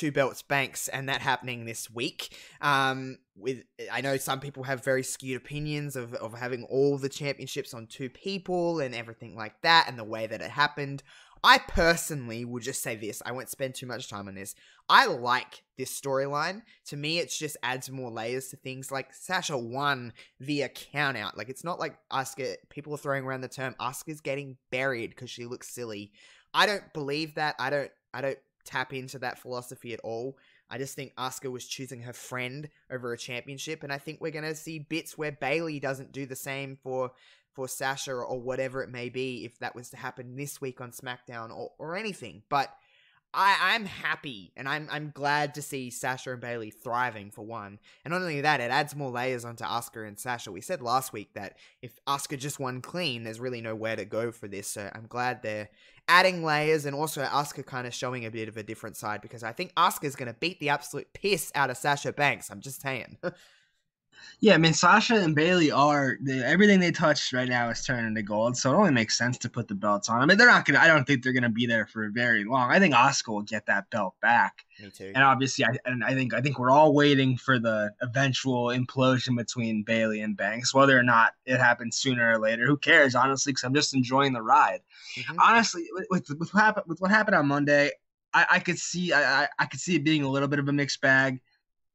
two belts Banks and that happening this week. I know some people have very skewed opinions of having all the championships on two people and everything like that, and the way that it happened. I personally will just say this. I won't spend too much time on this. I like this storyline. To me, it just adds more layers to things. Like, Sasha won via countout. Like, it's not like Asuka, people are throwing around the term Asuka's getting buried because she looks silly. I don't believe that. I don't tap into that philosophy at all. I just think Asuka was choosing her friend over a championship, and I think we're going to see bits where Bayley doesn't do the same for Sasha or whatever it may be, if that was to happen this week on SmackDown or anything. But I'm happy, and I'm glad to see Sasha and Bayley thriving, for one. And not only that, it adds more layers onto Asuka and Sasha. We said last week that if Asuka just won clean, there's really nowhere to go for this. So I'm glad they're adding layers, and also Asuka kind of showing a bit of a different side, because I think Asuka's going to beat the absolute piss out of Sasha Banks. I'm just saying. Yeah, I mean, Sasha and Bayley everything they touch right now is turning to gold, so it only makes sense to put the belts on. I mean, I don't think they're gonna be there for very long. I think Asuka will get that belt back. Me too. And obviously, I think we're all waiting for the eventual implosion between Bayley and Banks, whether or not it happens sooner or later. Who cares, honestly? Because I'm just enjoying the ride. Mm-hmm. Honestly, with what happened on Monday, I could see it being a little bit of a mixed bag.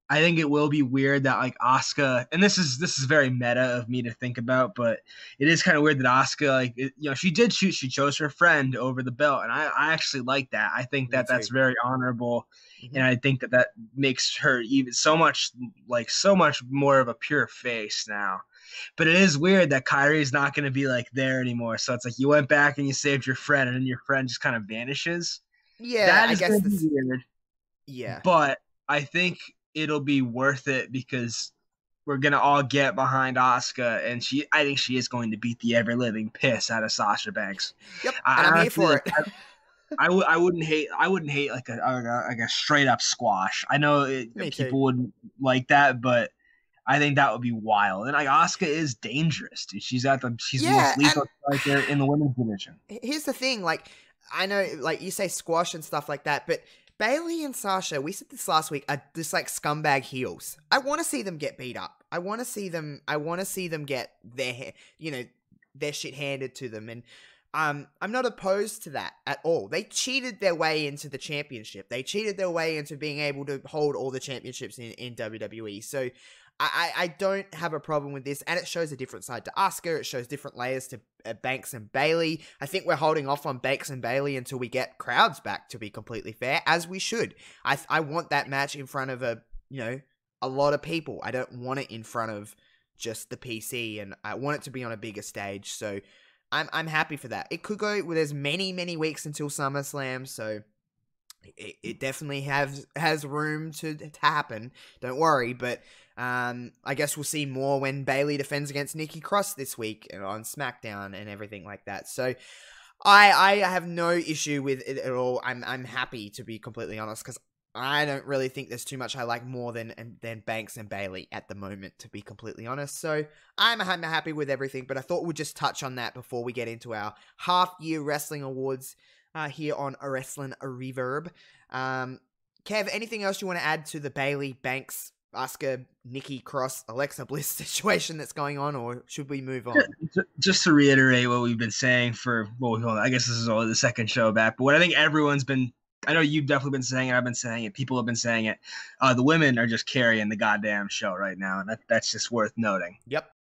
I think it will be weird that, like, Asuka, and this is very meta of me to think about, but it is kind of weird that Asuka, she chose her friend over the belt, and I actually like that. I think that's very honorable, and I think that makes her even so much more of a pure face now. But it is weird that Kyrie's not going to be, like, there anymore. So it's like you went back and you saved your friend, and then your friend just kind of vanishes. Yeah, I guess that's weird. Yeah, but I think it'll be worth it because we're gonna all get behind Asuka, and I think she is going to beat the ever living piss out of Sasha Banks. Yep, and I'm here for it. I wouldn't hate like a straight up squash. I know people wouldn't like that, but I think that would be wild. And like, Asuka is dangerous, dude. She's the most lethal striker in the women's division. Here's the thing, like, I know, like, you say squash and stuff like that, but Bayley and Sasha, we said this last week, are just like scumbag heels. I want to see them get beat up. I want to see them get their shit handed to them. And I'm not opposed to that at all. They cheated their way into the championship. They cheated their way into being able to hold all the championships in WWE. So I don't have a problem with this, and it shows a different side to Asuka. It shows different layers to Banks and Bayley. I think we're holding off on Banks and Bayley until we get crowds back, to be completely fair, as we should. I want that match in front of a lot of people. I don't want it in front of just the PC, and I want it to be on a bigger stage. So I'm happy for that. It could go with as many weeks until SummerSlam, so it definitely has room to happen. Don't worry, but I guess we'll see more when Bayley defends against Nikki Cross this week on SmackDown and everything like that. So I have no issue with it at all. I'm happy, to be completely honest, because I don't really think there's too much I like more than Banks and Bayley at the moment, to be completely honest. So I'm happy with everything, but I thought we'd just touch on that before we get into our half-year wrestling awards here on Wrestling Reverb. Kev, anything else you want to add to the Bayley, Banks, Asuka, Nikki Cross, Alexa Bliss situation that's going on, or should we move on? Just to reiterate what we've been saying I guess this is only the second show back, but what I think I know you've definitely been saying it, I've been saying it, people have been saying it, the women are just carrying the goddamn show right now, and that's just worth noting. Yep.